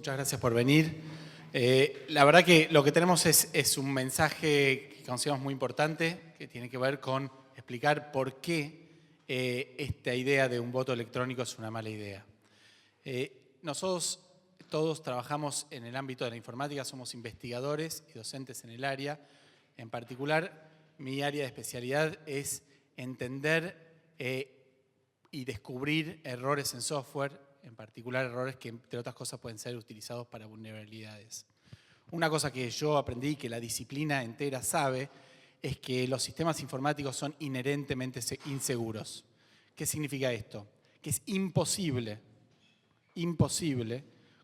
muchas gracias por venir. La verdad que lo que tenemos es un mensaje que consideramos muy importante, que tiene que ver con explicar por qué esta idea de un voto electrónico es una mala idea. Nosotros todos trabajamos en el ámbito de la informática, somos investigadores y docentes en el área. En particular, mi área de especialidad es entender y descubrir errores en software, en particular errores que, entre otras cosas, pueden ser utilizados para vulnerabilidades. Una cosa que yo aprendí, que la disciplina entera sabe, es que los sistemas informáticos son inherentemente inseguros. ¿Qué significa esto? Que es imposible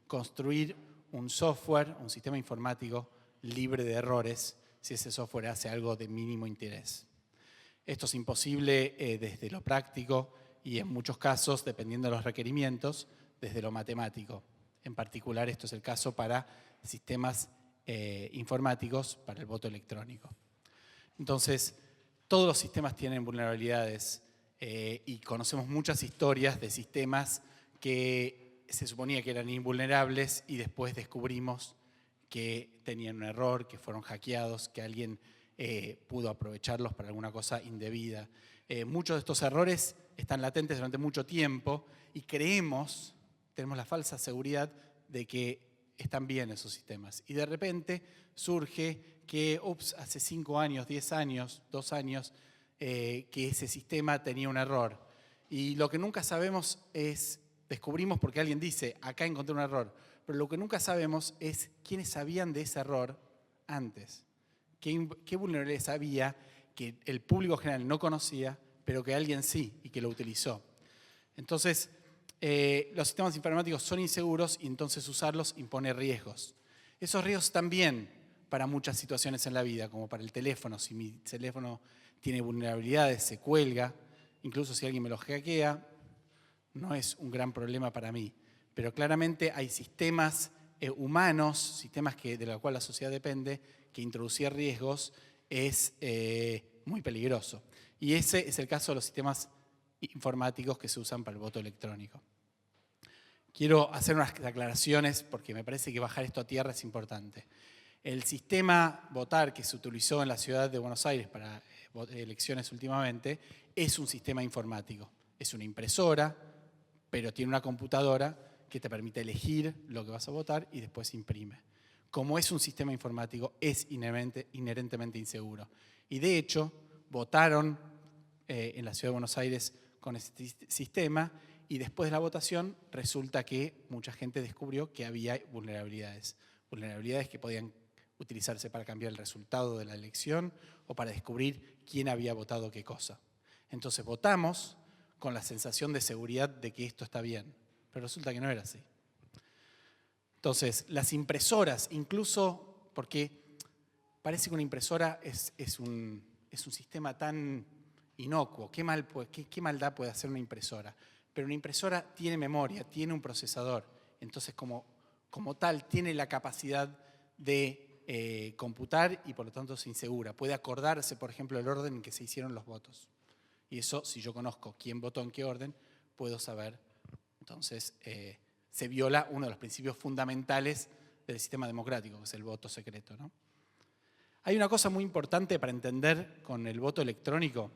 construir un software, un sistema informático libre de errores si ese software hace algo de mínimo interés. Esto es imposible desde lo práctico y en muchos casos, dependiendo de los requerimientos, desde lo matemático. En particular, esto es el caso para sistemas informáticos para el voto electrónico. Entonces, todos los sistemas tienen vulnerabilidades y conocemos muchas historias de sistemas que se suponía que eran invulnerables y después descubrimos que tenían un error, que fueron hackeados, que alguien pudo aprovecharlos para alguna cosa indebida. Muchos de estos errores están latentes durante mucho tiempo y tenemos la falsa seguridad de que están bien esos sistemas. Y de repente surge que, hace 5 años, 10 años, 2 años, que ese sistema tenía un error. Y lo que nunca sabemos es, descubrimos porque alguien dice, acá encontré un error, pero lo que nunca sabemos es quiénes sabían de ese error antes. ¿Qué vulnerabilidades había que el público general no conocía, pero que alguien sí y que lo utilizó? Entonces, los sistemas informáticos son inseguros y entonces usarlos impone riesgos. Esos riesgos están bien para muchas situaciones en la vida, como para el teléfono. Si mi teléfono tiene vulnerabilidades, se cuelga, incluso si alguien me lo hackea, no es un gran problema para mí. Pero claramente hay sistemas humanos, sistemas de los cuales la sociedad depende, que introducir riesgos es muy peligroso. Y ese es el caso de los sistemas informáticos que se usan para el voto electrónico. Quiero hacer unas aclaraciones porque me parece que bajar esto a tierra es importante. El sistema Votar que se utilizó en la ciudad de Buenos Aires para elecciones últimamente es un sistema informático. Es una impresora, pero tiene una computadora que te permite elegir lo que vas a votar y después imprime. Como es un sistema informático, es inherentemente inseguro. Y de hecho, votaron en la ciudad de Buenos Aires con este sistema y después de la votación resulta que mucha gente descubrió que había vulnerabilidades. Vulnerabilidades que podían utilizarse para cambiar el resultado de la elección o para descubrir quién había votado qué cosa. Entonces votamos con la sensación de seguridad de que esto está bien, pero resulta que no era así. Entonces, las impresoras, incluso porque parece que una impresora es un sistema tan inocuo, ¿qué maldad puede hacer una impresora? Pero una impresora tiene memoria, tiene un procesador, entonces como tal tiene la capacidad de computar y por lo tanto es insegura. Puede acordarse, por ejemplo, el orden en que se hicieron los votos. Y eso, si yo conozco quién votó en qué orden, puedo saber. Entonces, se viola uno de los principios fundamentales del sistema democrático, que es el voto secreto, ¿no? Hay una cosa muy importante para entender con el voto electrónico,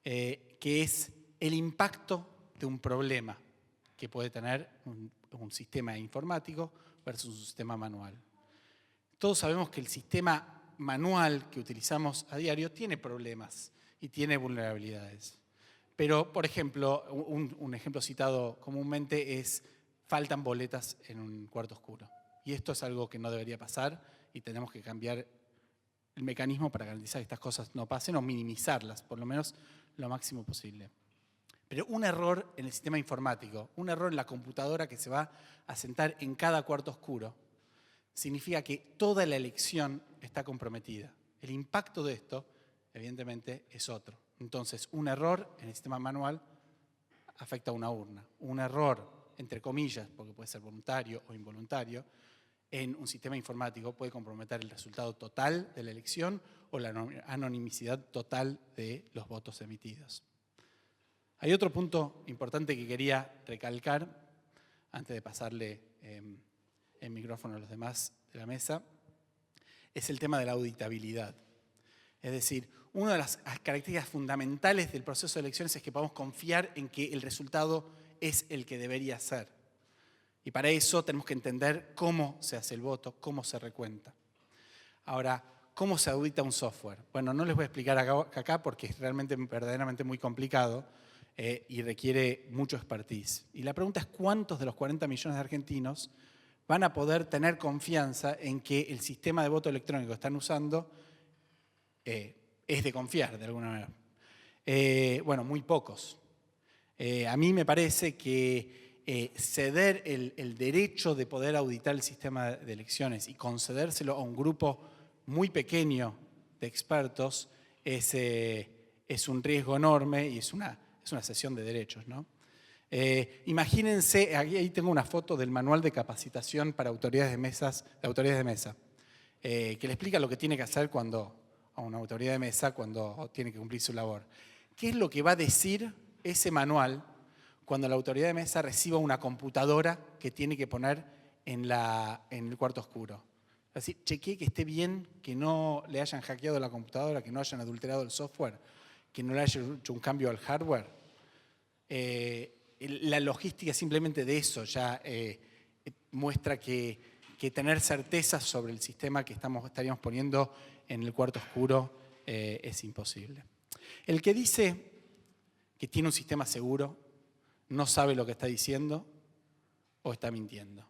que es el impacto de un problema que puede tener un sistema informático versus un sistema manual. Todos sabemos que el sistema manual que utilizamos a diario tiene problemas y tiene vulnerabilidades. Pero, por ejemplo, un ejemplo citado comúnmente es faltan boletas en un cuarto oscuro. Y esto es algo que no debería pasar y tenemos que cambiar el mecanismo para garantizar que estas cosas no pasen o minimizarlas, por lo menos lo máximo posible. Pero un error en el sistema informático, un error en la computadora que se va a sentar en cada cuarto oscuro, significa que toda la elección está comprometida. El impacto de esto, evidentemente, es otro. Entonces, un error en el sistema manual afecta a una urna. Un error, entre comillas, porque puede ser voluntario o involuntario, en un sistema informático puede comprometer el resultado total de la elección o la anonimicidad total de los votos emitidos. Hay otro punto importante que quería recalcar antes de pasarle el micrófono a los demás de la mesa, es el tema de la auditabilidad. Es decir, una de las características fundamentales del proceso de elecciones es que podamos confiar en que el resultado es el que debería ser. Y para eso tenemos que entender cómo se hace el voto, cómo se recuenta. Ahora, ¿cómo se audita un software? Bueno, no les voy a explicar acá porque es realmente verdaderamente muy complicado y requiere mucho expertise. Y la pregunta es, ¿cuántos de los 40 millones de argentinos van a poder tener confianza en que el sistema de voto electrónico que están usando es de confiar, de alguna manera? Bueno, muy pocos. A mí me parece que ceder el derecho de poder auditar el sistema de elecciones y concedérselo a un grupo muy pequeño de expertos es un riesgo enorme y es una cesión de derechos, ¿no? Imagínense, ahí tengo una foto del manual de capacitación para autoridades de mesa, que le explica lo que tiene que hacer a una autoridad de mesa cuando tiene que cumplir su labor. ¿Qué es lo que va a decir ese manual cuando la autoridad de mesa reciba una computadora que tiene que poner en el cuarto oscuro? Es decir, chequee que esté bien, que no le hayan hackeado la computadora, que no hayan adulterado el software, que no le hayan hecho un cambio al hardware. La logística simplemente de eso ya muestra que tener certezas sobre el sistema que estaríamos poniendo en el cuarto oscuro es imposible. El que dice que tiene un sistema seguro no sabe lo que está diciendo o está mintiendo.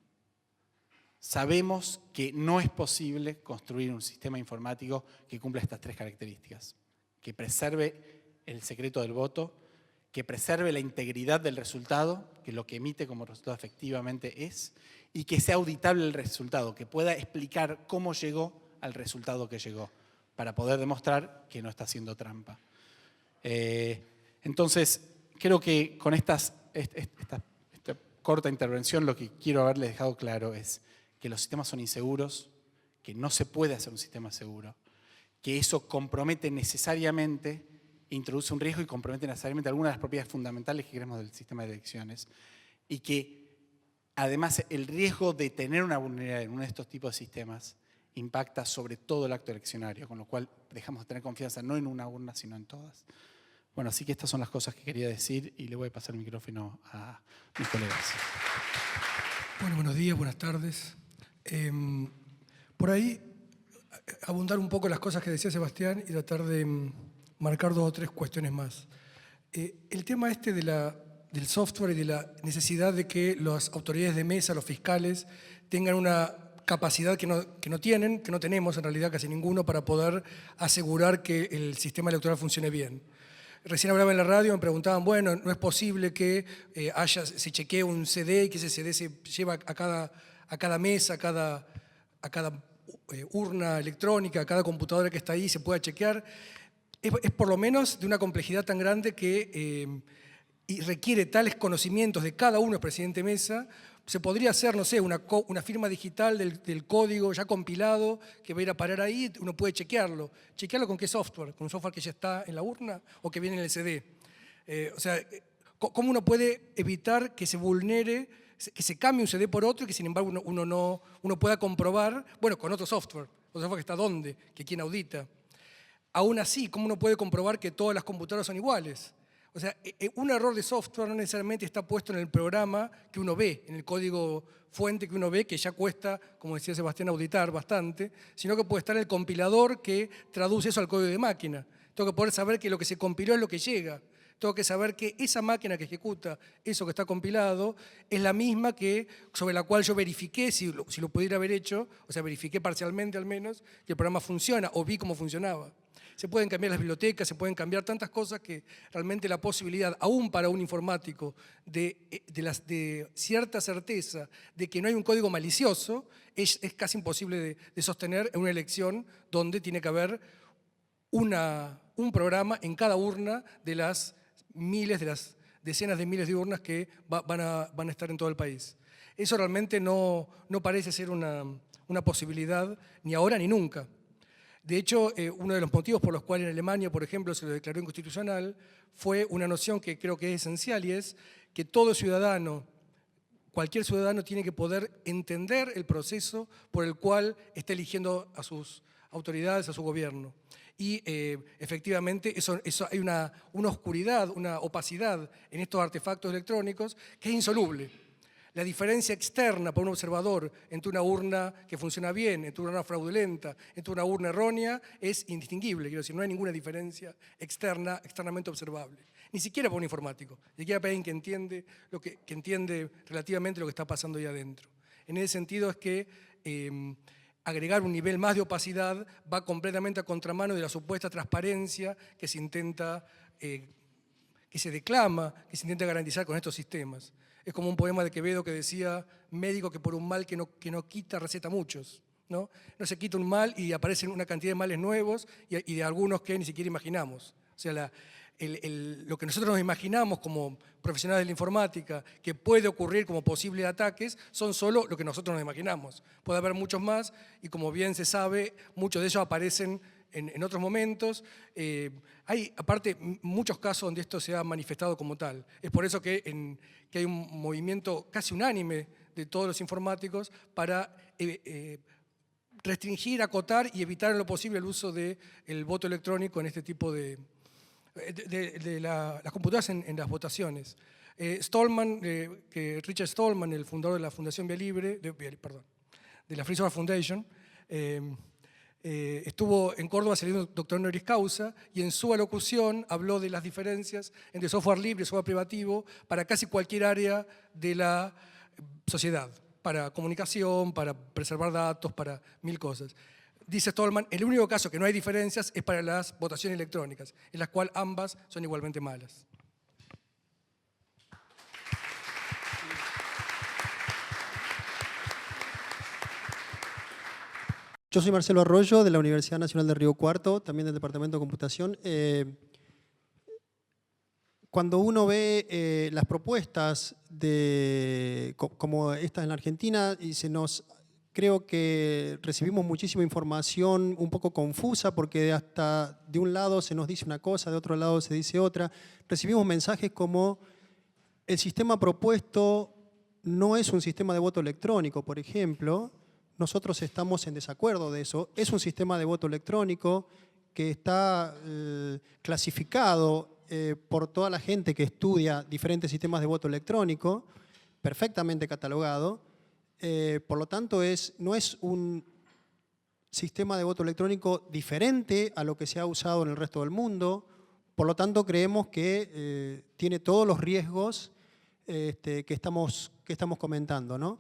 Sabemos que no es posible construir un sistema informático que cumpla estas tres características: que preserve el secreto del voto, que preserve la integridad del resultado, que lo que emite como resultado efectivamente es, y que sea auditable el resultado, que pueda explicar cómo llegó al resultado que llegó, para poder demostrar que no está haciendo trampa. Entonces, creo que con esta corta intervención lo que quiero haberles dejado claro es que los sistemas son inseguros, que no se puede hacer un sistema seguro, que eso compromete necesariamente, introduce un riesgo y compromete necesariamente algunas de las propiedades fundamentales que queremos del sistema de elecciones, y que además el riesgo de tener una vulnerabilidad en uno de estos tipos de sistemas impacta sobre todo el acto eleccionario, con lo cual dejamos de tener confianza no en una urna, sino en todas. Bueno, así que estas son las cosas que quería decir y le voy a pasar el micrófono a mis colegas. Bueno, buenos días, buenas tardes. Por ahí, abundar un poco las cosas que decía Sebastián y tratar de marcar 2 o 3 cuestiones más. El tema del software y de la necesidad de que las autoridades de mesa, los fiscales, tengan una capacidad que no tenemos en realidad casi ninguno, para poder asegurar que el sistema electoral funcione bien. Recién hablaba en la radio, me preguntaban, bueno, no es posible que se chequee un CD y que ese CD se lleva a cada mesa, a cada urna electrónica, a cada computadora que está ahí, se pueda chequear. Es por lo menos de una complejidad tan grande que y requiere tales conocimientos de cada uno del presidente de mesa. Se podría hacer, no sé, una firma digital del código ya compilado que va a ir a parar ahí, uno puede chequearlo. ¿Chequearlo con qué software? ¿Con un software que ya está en la urna o que viene en el CD? O sea, ¿cómo uno puede evitar que se vulnere, que se cambie un CD por otro y que sin embargo uno pueda comprobar, bueno, con otro software que está dónde, que quién audita? Aún así, ¿cómo uno puede comprobar que todas las computadoras son iguales? O sea, un error de software no necesariamente está puesto en el programa que uno ve, en el código fuente que uno ve, que ya cuesta, como decía Sebastián, auditar bastante, sino que puede estar el compilador que traduce eso al código de máquina. Tengo que poder saber que lo que se compiló es lo que llega. Tengo que saber que esa máquina que ejecuta eso que está compilado es la misma sobre la cual yo verifiqué, si lo pudiera haber hecho, o sea, verifiqué parcialmente al menos, que el programa funciona o vi cómo funcionaba. Se pueden cambiar las bibliotecas, se pueden cambiar tantas cosas que realmente la posibilidad, aún para un informático, de cierta certeza de que no hay un código malicioso, es casi imposible de sostener en una elección donde tiene que haber un programa en cada urna de las decenas de miles de urnas que van a estar en todo el país. Eso realmente no parece ser una posibilidad ni ahora ni nunca. De hecho, uno de los motivos por los cuales en Alemania, por ejemplo, se lo declaró inconstitucional fue una noción que creo que es esencial, y es que todo ciudadano cualquier ciudadano tiene que poder entender el proceso por el cual está eligiendo a sus autoridades, a su gobierno. Y efectivamente hay una oscuridad, una opacidad en estos artefactos electrónicos que es insoluble. La diferencia externa para un observador entre una urna que funciona bien, entre una urna fraudulenta, entre una urna errónea, es indistinguible. Quiero decir, no hay ninguna diferencia externamente observable. Ni siquiera para un informático, ni siquiera para alguien que entiende relativamente lo que está pasando ahí adentro. En ese sentido es que agregar un nivel más de opacidad va completamente a contramano de la supuesta transparencia que se intenta, que se declama, que se intenta garantizar con estos sistemas. Es como un poema de Quevedo que decía, médico que por un mal que no quita receta muchos. No se quita un mal y aparecen una cantidad de males nuevos y de algunos que ni siquiera imaginamos. O sea, lo que nosotros nos imaginamos como profesionales de la informática que puede ocurrir como posibles ataques son solo lo que nosotros nos imaginamos. Puede haber muchos más y como bien se sabe, muchos de ellos aparecen en otros momentos. Hay, aparte, muchos casos donde esto se ha manifestado como tal. Es por eso que hay un movimiento casi unánime de todos los informáticos para restringir, acotar y evitar en lo posible el uso del voto electrónico en este tipo de las computadoras en las votaciones. Richard Stallman, el fundador de la Fundación Vía Libre, de la Free Software Foundation, estuvo en Córdoba saliendo doctor honoris causa y en su alocución habló de las diferencias entre software libre y software privativo para casi cualquier área de la sociedad, para comunicación, para preservar datos, para mil cosas. Dice Stallman, el único caso que no hay diferencias es para las votaciones electrónicas, en las cuales ambas son igualmente malas. Yo soy Marcelo Arroyo, de la Universidad Nacional de Río Cuarto, también del Departamento de Computación. Cuando uno ve las propuestas como estas en la Argentina, creo que recibimos muchísima información un poco confusa porque hasta de un lado se nos dice una cosa, de otro lado se dice otra. Recibimos mensajes como el sistema propuesto no es un sistema de voto electrónico, por ejemplo. Nosotros estamos en desacuerdo de eso. Es un sistema de voto electrónico que está clasificado por toda la gente que estudia diferentes sistemas de voto electrónico, perfectamente catalogado. Por lo tanto, no es un sistema de voto electrónico diferente a lo que se ha usado en el resto del mundo. Por lo tanto, creemos que tiene todos los riesgos que estamos comentando, ¿no?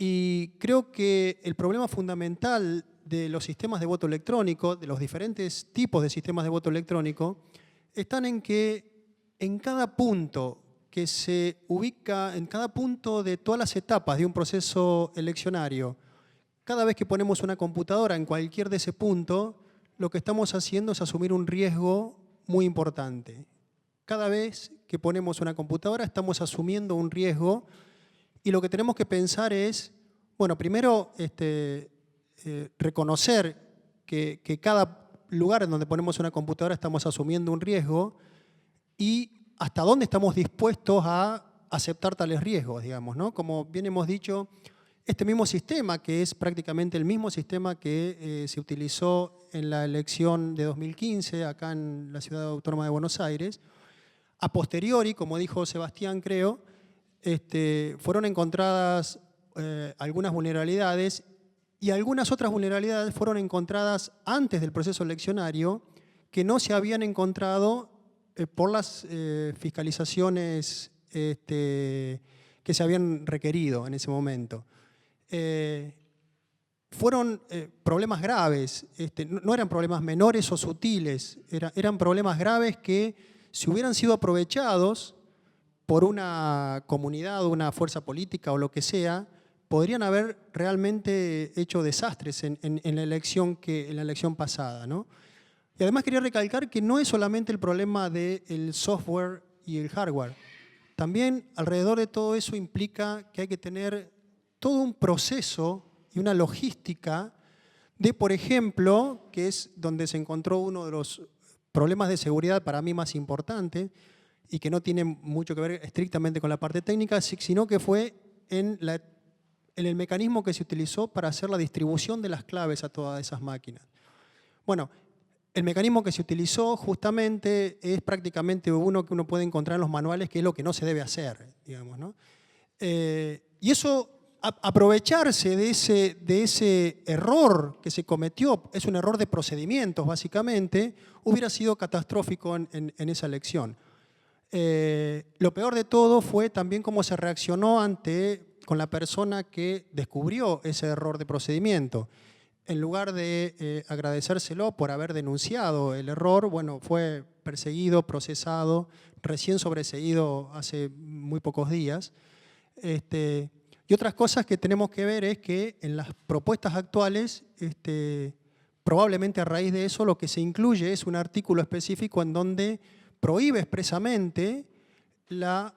Y creo que el problema fundamental de los sistemas de voto electrónico, de los diferentes tipos de sistemas de voto electrónico, están en que en cada punto que se ubica, en cada punto de todas las etapas de un proceso eleccionario, cada vez que ponemos una computadora en cualquier de ese punto, lo que estamos haciendo es asumir un riesgo muy importante. Cada vez que ponemos una computadora estamos asumiendo un riesgo. Y lo que tenemos que pensar es, bueno, primero reconocer que cada lugar en donde ponemos una computadora estamos asumiendo un riesgo y hasta dónde estamos dispuestos a aceptar tales riesgos, digamos, ¿no? Como bien hemos dicho, este mismo sistema, que es prácticamente el mismo sistema que se utilizó en la elección de 2015 acá en la Ciudad Autónoma de Buenos Aires, a posteriori, como dijo Sebastián, creo, fueron encontradas algunas vulnerabilidades y algunas otras vulnerabilidades fueron encontradas antes del proceso eleccionario que no se habían encontrado por las fiscalizaciones que se habían requerido en ese momento. Fueron problemas graves, no eran problemas menores o sutiles, eran problemas graves que si hubieran sido aprovechados por una comunidad o una fuerza política o lo que sea, podrían haber realmente hecho desastres en la elección pasada, ¿no? Y además quería recalcar que no es solamente el problema del software y el hardware. También alrededor de todo eso implica que hay que tener todo un proceso y una logística de, por ejemplo, que es donde se encontró uno de los problemas de seguridad para mí más importantes, y que no tiene mucho que ver estrictamente con la parte técnica, sino que fue en el mecanismo que se utilizó para hacer la distribución de las claves a todas esas máquinas. Bueno, el mecanismo que se utilizó justamente es prácticamente uno que uno puede encontrar en los manuales, que es lo que no se debe hacer, digamos, ¿no? Y eso, aprovecharse de ese error que se cometió, es un error de procedimientos básicamente, hubiera sido catastrófico en esa elección. Lo peor de todo fue también cómo se reaccionó con la persona que descubrió ese error de procedimiento. En lugar de agradecérselo por haber denunciado el error, bueno, fue perseguido, procesado, recién sobreseído hace muy pocos días. Y otras cosas que tenemos que ver es que en las propuestas actuales, probablemente a raíz de eso, lo que se incluye es un artículo específico en donde prohíbe expresamente la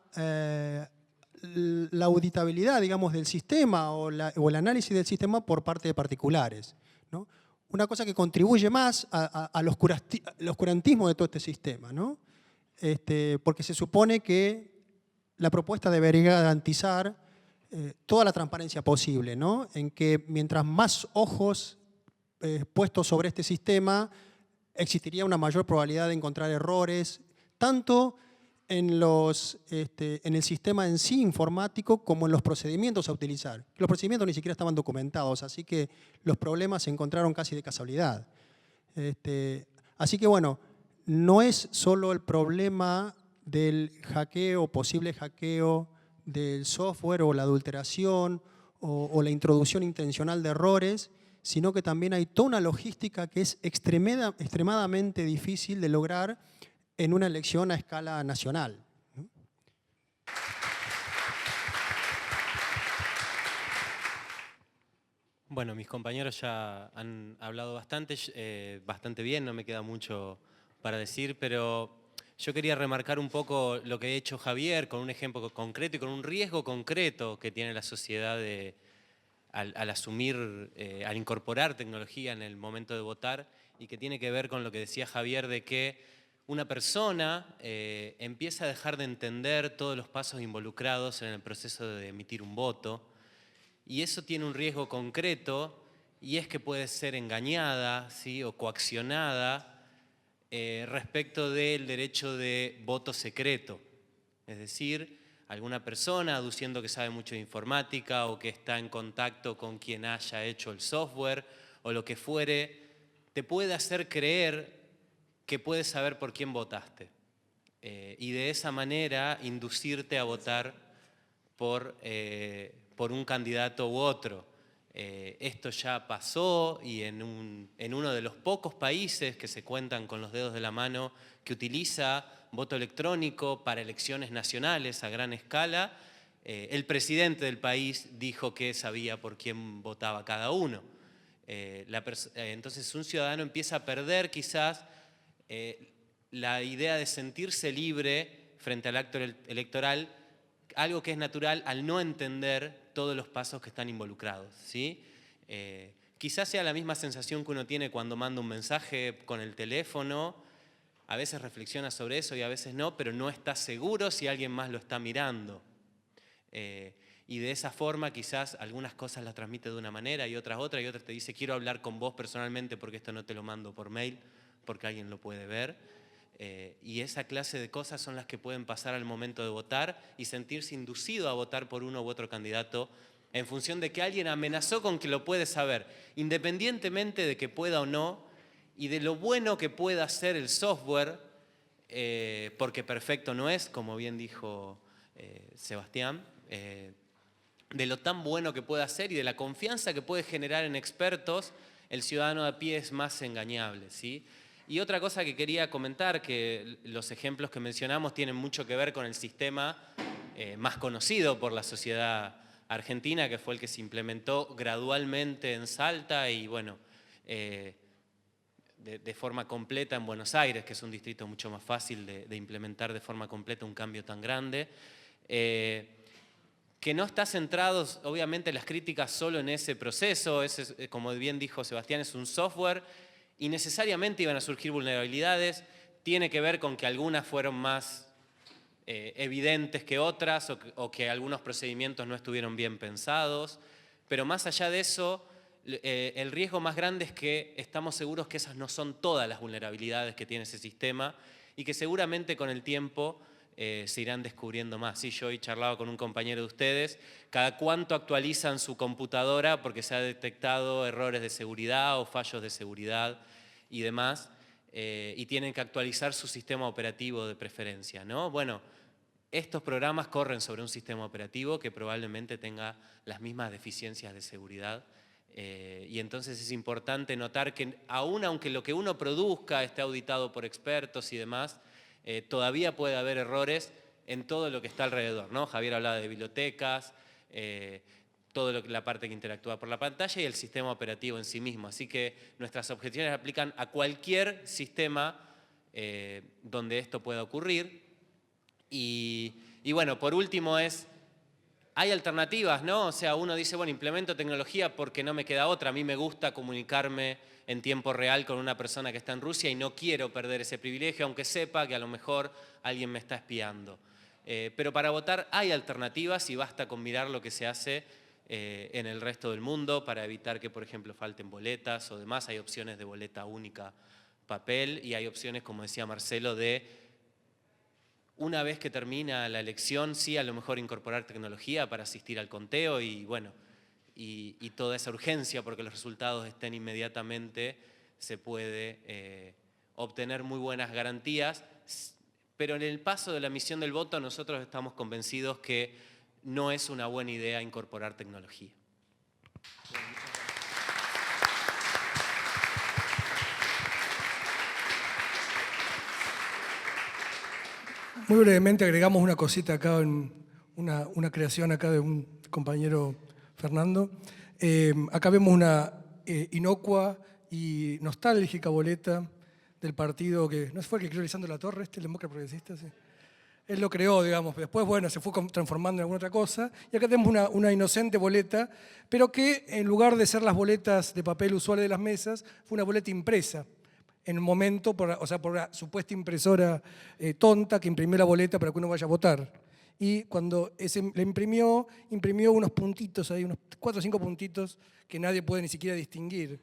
auditabilidad, digamos, del sistema o el análisis del sistema por parte de particulares, ¿no? Una cosa que contribuye más al oscurantismo de todo este sistema, ¿no? Porque se supone que la propuesta debería garantizar toda la transparencia posible, ¿no? En que mientras más ojos puestos sobre este sistema, existiría una mayor probabilidad de encontrar errores, tanto en el sistema en sí informático como en los procedimientos a utilizar. Los procedimientos ni siquiera estaban documentados, así que los problemas se encontraron casi de casualidad. Así que bueno, no es solo el problema del hackeo, posible hackeo del software o la adulteración o la introducción intencional de errores, sino que también hay toda una logística que es extremadamente difícil de lograr en una elección a escala nacional. Bueno, mis compañeros ya han hablado bastante bien, no me queda mucho para decir, pero yo quería remarcar un poco lo que ha hecho Javier con un ejemplo concreto y con un riesgo concreto que tiene la sociedad al asumir, al incorporar tecnología en el momento de votar, y que tiene que ver con lo que decía Javier de que una persona empieza a dejar de entender todos los pasos involucrados en el proceso de emitir un voto, y eso tiene un riesgo concreto, y es que puede ser engañada, ¿sí?, o coaccionada respecto del derecho de voto secreto. Es decir, alguna persona aduciendo que sabe mucho de informática o que está en contacto con quien haya hecho el software o lo que fuere, te puede hacer creer que puedes saber por quién votaste y de esa manera inducirte a votar por un candidato u otro. Esto ya pasó y en uno de los pocos países que se cuentan con los dedos de la mano que utiliza voto electrónico para elecciones nacionales a gran escala, el presidente del país dijo que sabía por quién votaba cada uno. Entonces un ciudadano empieza a perder quizás la idea de sentirse libre frente al acto electoral, algo que es natural al no entender todos los pasos que están involucrados, ¿sí? Quizás sea la misma sensación que uno tiene cuando manda un mensaje con el teléfono. A veces reflexiona sobre eso y a veces no, pero no está seguro si alguien más lo está mirando. Y de esa forma quizás algunas cosas las transmite de una manera y otras otra, y otras te dice quiero hablar con vos personalmente porque esto no te lo mando por mail, porque alguien lo puede ver. Y esa clase de cosas son las que pueden pasar al momento de votar y sentirse inducido a votar por uno u otro candidato en función de que alguien amenazó con que lo puede saber, independientemente de que pueda o no, y de lo bueno que pueda hacer el software, porque perfecto no es, como bien dijo Sebastián, de lo tan bueno que puede hacer y de la confianza que puede generar en expertos, el ciudadano de a pie es más engañable, ¿sí? Y otra cosa que quería comentar, que los ejemplos que mencionamos tienen mucho que ver con el sistema más conocido por la sociedad argentina, que fue el que se implementó gradualmente en Salta y bueno, de forma completa en Buenos Aires, que es un distrito mucho más fácil de implementar de forma completa un cambio tan grande. Que no está centrado, obviamente, las críticas solo en ese proceso, como bien dijo Sebastián, es un software y necesariamente iban a surgir vulnerabilidades, tiene que ver con que algunas fueron más evidentes que otras o que algunos procedimientos no estuvieron bien pensados. Pero más allá de eso, el riesgo más grande es que estamos seguros que esas no son todas las vulnerabilidades que tiene ese sistema y que seguramente con el tiempo se irán descubriendo más. Sí, yo hoy charlaba con un compañero de ustedes, cada cuánto actualizan su computadora porque se ha detectado errores de seguridad o fallos de seguridad y demás, y tienen que actualizar su sistema operativo de preferencia, ¿no? Bueno, estos programas corren sobre un sistema operativo que probablemente tenga las mismas deficiencias de seguridad, y entonces es importante notar que aunque lo que uno produzca esté auditado por expertos y demás, todavía puede haber errores en todo lo que está alrededor, ¿no? Javier hablaba de bibliotecas, toda la parte que interactúa por la pantalla y el sistema operativo en sí mismo. Así que nuestras objeciones aplican a cualquier sistema donde esto pueda ocurrir. Y bueno, por último hay alternativas, ¿no? O sea, uno dice, bueno, implemento tecnología porque no me queda otra. A mí me gusta comunicarme en tiempo real con una persona que está en Rusia y no quiero perder ese privilegio, aunque sepa que a lo mejor alguien me está espiando. Pero para votar hay alternativas y basta con mirar lo que se hace en el resto del mundo para evitar que, por ejemplo, falten boletas o demás. Hay opciones de boleta única papel y hay opciones, como decía Marcelo, de una vez que termina la elección, sí, a lo mejor incorporar tecnología para asistir al conteo y bueno, y toda esa urgencia porque los resultados estén inmediatamente, se puede obtener muy buenas garantías, pero en el paso de la emisión del voto nosotros estamos convencidos que no es una buena idea incorporar tecnología. Muy brevemente agregamos una cosita acá, una creación acá de un compañero Fernando. Acá vemos una inocua y nostálgica boleta del partido que, ¿no fue el que creó Lisandro Latorre, el demócrata progresista? Sí. Él lo creó, digamos, después, bueno, se fue transformando en alguna otra cosa. Y acá tenemos una inocente boleta, pero que en lugar de ser las boletas de papel usuales de las mesas, fue una boleta impresa. En un momento, por la supuesta impresora tonta que imprimió la boleta para que uno vaya a votar. Y cuando la imprimió unos puntitos ahí, unos 4 o 5 puntitos que nadie puede ni siquiera distinguir.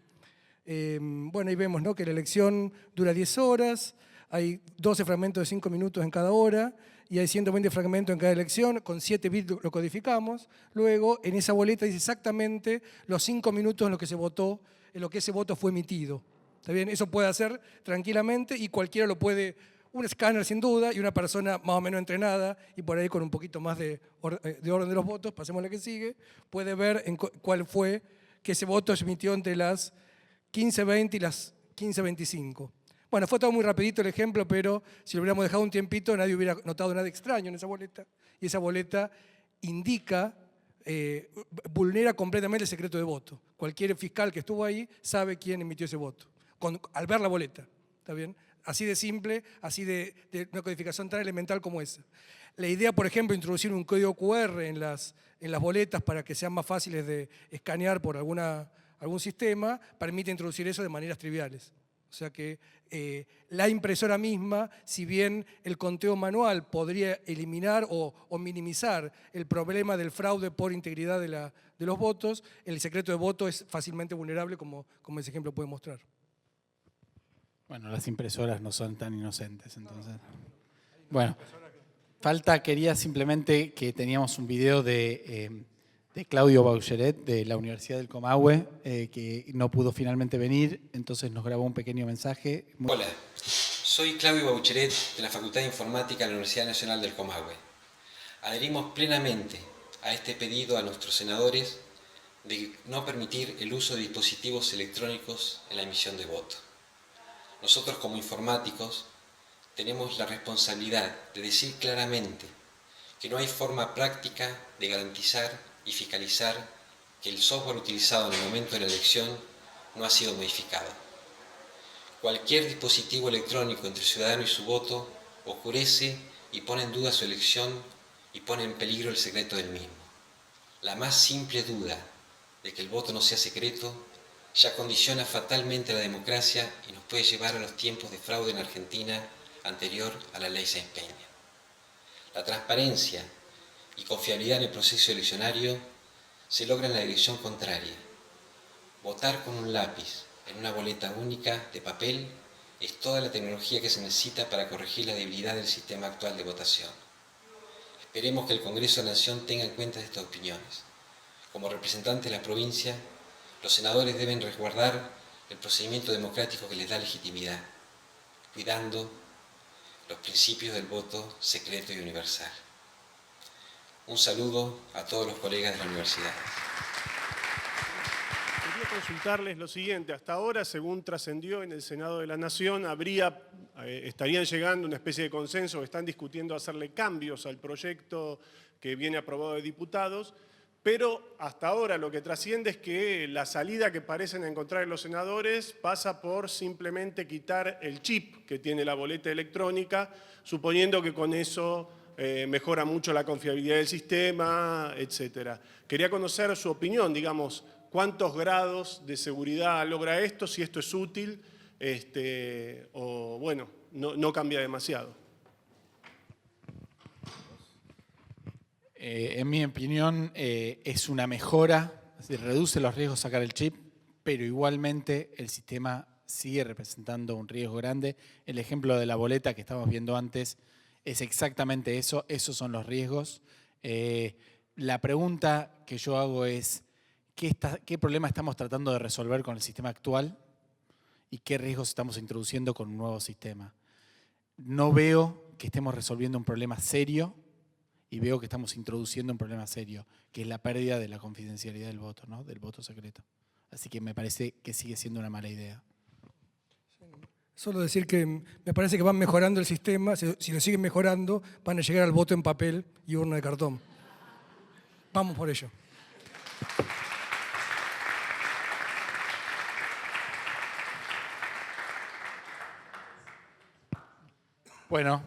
Bueno, ahí vemos, ¿no?, que la elección dura 10 horas, hay 12 fragmentos de 5 minutos en cada hora y hay 120 fragmentos en cada elección, con 7 bits lo codificamos. Luego, en esa boleta dice exactamente los 5 minutos en los que se votó, en los que ese voto fue emitido. ¿Está bien? Eso puede hacer tranquilamente y cualquiera lo puede, un escáner sin duda y una persona más o menos entrenada y por ahí con un poquito más de orden de los votos, pasemos a la que sigue, puede ver cuál fue que ese voto se emitió entre las 15:20 y las 15:25. Bueno, fue todo muy rapidito el ejemplo, pero si lo hubiéramos dejado un tiempito nadie hubiera notado nada extraño en esa boleta y esa boleta indica, vulnera completamente el secreto de voto. Cualquier fiscal que estuvo ahí sabe quién emitió ese voto. Al ver la boleta, ¿está bien? Así de simple, así de una codificación tan elemental como esa. La idea, por ejemplo, introducir un código QR en las boletas para que sean más fáciles de escanear por algún sistema, permite introducir eso de maneras triviales. O sea que la impresora misma, si bien el conteo manual podría eliminar o minimizar el problema del fraude por integridad de los votos, el secreto de voto es fácilmente vulnerable, como ese ejemplo puede mostrar. Bueno, las impresoras no son tan inocentes, entonces. Bueno, quería simplemente que teníamos un video de Claudio Baucheret de la Universidad del Comahue, que no pudo finalmente venir, entonces nos grabó un pequeño mensaje. Hola, soy Claudio Baucheret de la Facultad de Informática de la Universidad Nacional del Comahue. Adherimos plenamente a este pedido a nuestros senadores de no permitir el uso de dispositivos electrónicos en la emisión de voto. Nosotros como informáticos tenemos la responsabilidad de decir claramente que no hay forma práctica de garantizar y fiscalizar que el software utilizado en el momento de la elección no ha sido modificado. Cualquier dispositivo electrónico entre el ciudadano y su voto oscurece y pone en duda su elección y pone en peligro el secreto del mismo. La más simple duda de que el voto no sea secreto ya condiciona fatalmente la democracia y nos puede llevar a los tiempos de fraude en Argentina anterior a la ley Sáenz Peña. La transparencia y confiabilidad en el proceso eleccionario se logra en la dirección contraria. Votar con un lápiz en una boleta única de papel es toda la tecnología que se necesita para corregir la debilidad del sistema actual de votación. Esperemos que el Congreso de la Nación tenga en cuenta estas opiniones. Como representantes de la provincia, los senadores deben resguardar el procedimiento democrático que les da legitimidad, cuidando los principios del voto secreto y universal. Un saludo a todos los colegas de la universidad. Quería consultarles lo siguiente. Hasta ahora, según trascendió en el Senado de la Nación, estarían llegando a una especie de consenso, están discutiendo hacerle cambios al proyecto que viene aprobado de diputados, pero hasta ahora lo que trasciende es que la salida que parecen encontrar los senadores pasa por simplemente quitar el chip que tiene la boleta electrónica, suponiendo que con eso mejora mucho la confiabilidad del sistema, etc. Quería conocer su opinión, digamos, cuántos grados de seguridad logra esto, si esto es útil, o bueno, no cambia demasiado. En mi opinión, es una mejora, es decir, reduce los riesgos sacar el chip, pero igualmente el sistema sigue representando un riesgo grande. El ejemplo de la boleta que estábamos viendo antes es exactamente eso, esos son los riesgos. La pregunta que yo hago es, ¿qué problema estamos tratando de resolver con el sistema actual y qué riesgos estamos introduciendo con un nuevo sistema? No veo que estemos resolviendo un problema serio y veo que estamos introduciendo un problema serio, que es la pérdida de la confidencialidad del voto, ¿no? Del voto secreto. Así que me parece que sigue siendo una mala idea. Solo decir que me parece que van mejorando el sistema, si lo siguen mejorando, van a llegar al voto en papel y urna de cartón. Vamos por ello. Bueno,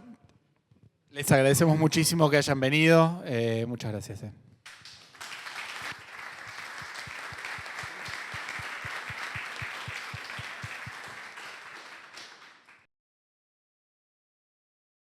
les agradecemos muchísimo que hayan venido. Muchas gracias.